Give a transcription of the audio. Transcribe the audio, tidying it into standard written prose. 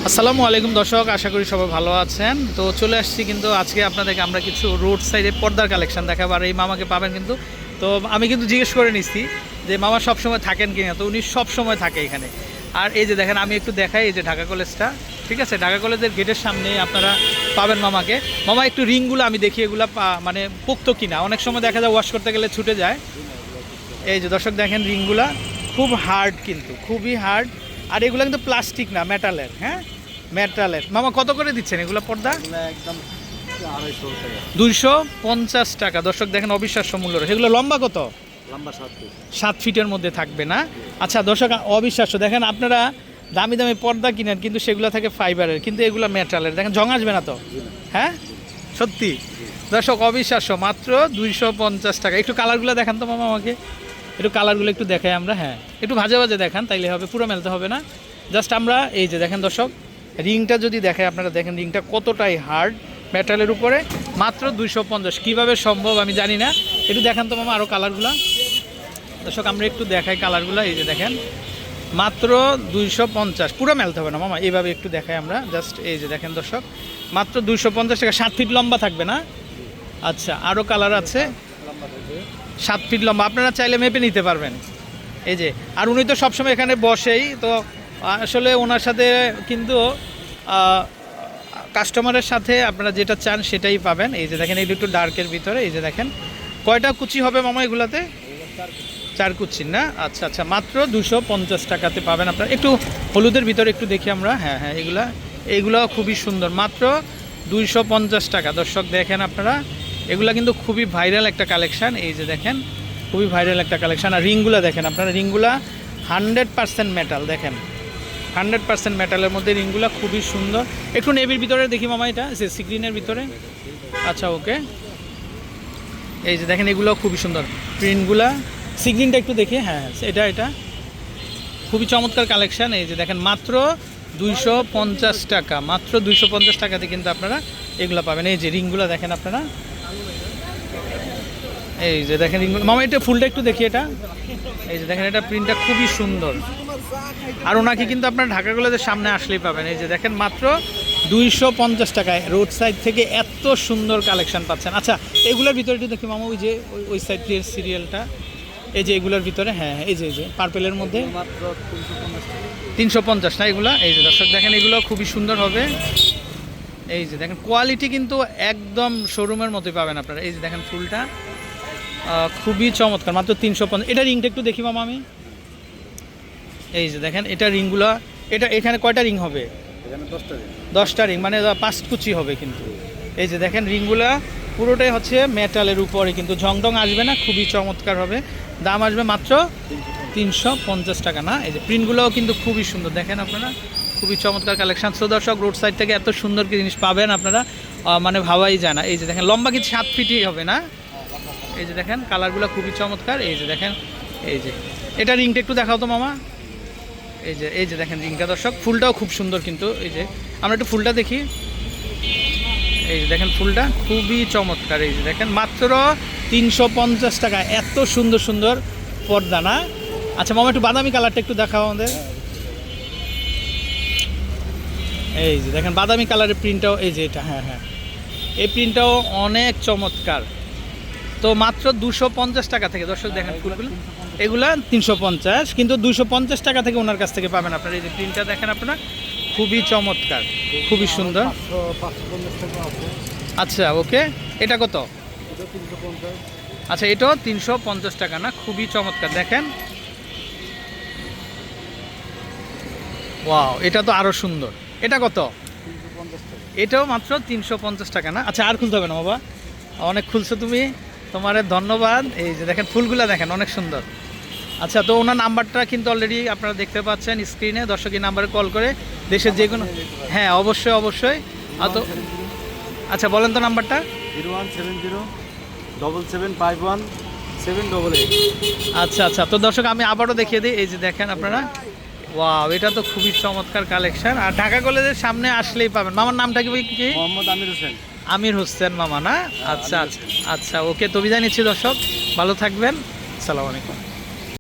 আসসালামু আলাইকুম দর্শক, আশা করি সবাই ভালো আছেন। তো চলে আসছি কিন্তু আজকে আপনাদেরকে আমরা কিছু রোড সাইডে পর্দার কালেকশন দেখাবো। আর এই মামাকে পাবেন কিন্তু। তো আমি কিন্তু জিজ্ঞেস করে নিচ্ছি যে মামা সবসময় থাকেন কিনা, তো উনি সবসময় থাকে এখানে। আর এই যে দেখেন, আমি একটু দেখাই, এই যে ঢাকা কলেজটা, ঠিক আছে, ঢাকা কলেজের গেটের সামনে আপনারা পাবেন মামাকে। মামা একটু রিংগুলো আমি দেখি এগুলো মানে পোক্ত কিনা, অনেক সময় দেখা যায় ওয়াশ করতে গেলে ছুটে যায়। এই যে দর্শক দেখেন রিংগুলা খুব হার্ড, কিন্তু খুবই হার্ড। আর এগুলো কিন্তু প্লাস্টিক না, মেটালের। হ্যাঁ, মেটালের। মামা কত করে দিচ্ছেন এগুলো পর্দা? একদম 250 টাকা। দর্শক দেখেন, অবিশ্বাস্য মূল্য। এগুলো লম্বা কত? লম্বা 7 ফিট। 7 ফিটের মধ্যে থাকবে না? আচ্ছা দর্শক, অবিশ্বাস্য। দেখেন আপনারা দামি দামি পর্দা কিনেন কিন্তু সেগুলো থাকে ফাইবারের, কিন্তু এগুলো মেটালের। দেখেন জং আসবে না তো? হ্যাঁ সত্যি দর্শক, অবিশ্বাস্য। মাত্র 250 টাকা। একটু কালারগুলো দেখান তো মামা আমাকে, একটু কালারগুলো একটু দেখাই আমরা। হ্যাঁ, একটু ভাজে ভাজে দেখান, তাইলে হবে, পুরো মেলতে হবে না। জাস্ট আমরা এই যে দেখেন দর্শক, রিংটা যদি দেখাই আপনারা, দেখেন রিংটা কতটাই হার্ড মেটালের উপরে। মাত্র 250। কীভাবে সম্ভব আমি জানি না। একটু দেখান তো মামা আরও কালারগুলো। দর্শক আমরা একটু দেখাই কালারগুলো। এই যে দেখেন মাত্র 250। পুরো মেলতে হবে না মামা, এইভাবে একটু দেখাই আমরা জাস্ট। এই যে দেখেন দর্শক, মাত্র 250 টাকা। 7 ফিট লম্বা থাকবে না? আচ্ছা, আরও কালার আছে। 7 ফিট লম্বা, আপনারা চাইলে মেপে নিতে পারবেন। এই যে, আর উনি তো সবসময় এখানে বসেই তো, আসলে ওনার সাথে কিন্তু কাস্টমারের সাথে আপনারা যেটা চান সেটাই পাবেন। এই যে দেখেন, এই একটু ডার্কের ভিতরে। এই যে দেখেন, কয়টা কুচি হবে মামা এগুলাতে? 4 কুচি না? আচ্ছা আচ্ছা, মাত্র 250 টাকাতে পাবেন আপনারা। একটু হলুদের ভিতরে একটু দেখি আমরা। হ্যাঁ হ্যাঁ, এইগুলো খুবই সুন্দর। মাত্র 250 টাকা। দর্শক দেখেন আপনারা, এগুলা কিন্তু খুবই ভাইরাল একটা কালেকশান। এই যে দেখেন, খুবই ভাইরাল একটা কালেকশান। আর রিংগুলা দেখেন আপনারা, রিংগুলা 100% মেটাল। দেখেন 100% মেটালের মধ্যে রিংগুলা খুবই সুন্দর। একটু নেভির ভিতরে দেখি মামা, এটা স্ক্রিনের ভিতরে। আচ্ছা ওকে, এই যে দেখেন, এগুলো খুবই সুন্দর প্রিন্টগুলা। স্ক্রিনটা একটু দেখি। হ্যাঁ এটা খুবই চমৎকার কালেকশান। এই যে দেখেন, মাত্র 250 টাকা। মাত্র 250 টাকাতে কিন্তু আপনারা এগুলো পাবেন। এই যে রিংগুলো দেখেন আপনারা, এই যে দেখেন রিংগুলো। মামা এটা ফুলটা একটু দেখি এটা। এই যে দেখেন, এটা প্রিন্টটা খুবই সুন্দর। আর ওনাকে কিন্তু আপনার ঢাকা কলেজের সামনে আসলেই পাবেন। এই যে দেখেন, মাত্র 250 টাকায় রোড সাইড থেকে এত সুন্দর কালেকশন পাচ্ছেন। আচ্ছা, এগুলোর ভিতরে একটু দেখি মামা, ওই যে ওই সাইডের সিরিয়ালটা। এই যে এগুলোর ভিতরে, হ্যাঁ এই যে পার্পেলের মধ্যে মাত্র 350 না এগুলো? এই যে দর্শক দেখেন, এগুলো খুবই সুন্দর হবে। এই যে দেখেন, কোয়ালিটি কিন্তু একদম শোরুমের মতোই পাবেন আপনারা। এই যে দেখেন ফুলটা খুবই চমৎকার। মাত্র 350। এটা রিংটা একটু দেখি মামা আমি। এই যে দেখেন, এটা রিংগুলো, এটা এখানে কয়টা রিং হবে? এখানে 10টা রিং। 10টা রিং, মানে 5 কুচি হবে কিন্তু। এই যে দেখেন, রিংগুলা পুরোটাই হচ্ছে মেটালের উপরে, কিন্তু ঝংটং আসবে না, খুবই চমৎকার হবে। দাম আসবে মাত্র 350 টাকা না? এই যে প্রিন্টগুলোও কিন্তু খুবই সুন্দর, দেখেন আপনারা, খুবই চমৎকার কালেকশন। সো দর্শক, রোড সাইড থেকে এত সুন্দর কি জিনিস পাবেন আপনারা, মানে ভাবাই যায় না। এই যে দেখেন, লম্বা কিন্তু 7 ফিটই হবে না? এই যে দেখেন, কালারগুলো খুবই চমৎকার। এই যে দেখেন, এই যে এটা রিংটা একটু দেখাও তো মামা। এই যে দেখেন রিংটা দর্শক, ফুলটাও খুব সুন্দর কিন্তু। এই যে আমরা একটু ফুলটা দেখি। এই যে দেখেন, ফুলটা খুবই চমৎকার। এই যে দেখেন, মাত্র 350 টাকা। এত সুন্দর সুন্দর পর্দা না? আচ্ছা মামা, একটু বাদামি কালারটা একটু দেখাও আমাদের। এই যে দেখেন, বাদামি কালারের প্রিন্টটাও, এই যে এটা, হ্যাঁ হ্যাঁ, এই প্রিন্টটাও অনেক চমৎকার। তো মাত্র 250 টাকা থেকে দর্শক দেখেন ফুলগুলো, এগুলা 350, কিন্তু 250 টাকা থেকে ওনার কাছ থেকে পাবেন আপনারা। এই যে প্রিন্টটা দেখেন আপনারা, খুবই চমৎকার, খুবই সুন্দর। 550 টাকা আছে। আচ্ছা ওকে, এটা কত? এটা 350। আচ্ছা, এটাও 350 টাকা না? খুবই চমৎকার। দেখেন, ওয়াও, এটা তো আরও সুন্দর। এটা কত? 350 টাকা। এটাও মাত্র 350 টাকা না? আচ্ছা, আর খুলতে হবে না বাবা, অনেক খুলছো তুমি, তোমার ধন্যবাদ। এই যে দেখেন, ফুলগুলো দেখেন অনেক সুন্দর। আচ্ছা, তো ওনার নাম্বারটা কিন্তু অলরেডি আপনারা দেখতে পাচ্ছেন স্ক্রিনে। দর্শক এই নাম্বারে কল করে দেশের যে কোনো, হ্যাঁ অবশ্যই অবশ্যই। তো আচ্ছা বলেন তো নাম্বারটা। 0170 7751 788। আচ্ছা আচ্ছা, তো দর্শক আমি আবারও দেখিয়ে দিই। এই যে দেখেন আপনারা, ওয়াও, এটা তো খুবই চমৎকার কালেকশন। আর ঢাকা কলেজের সামনে আসলেই পাবেন। মামার নামটা কি? মোহাম্মদ আমির হোসেন। আমির হোসেন মামা না? আচ্ছা আচ্ছা আচ্ছা, ওকে, তো বিদায় নিচ্ছি দর্শক, ভালো থাকবেন, আসসালামু আলাইকুম।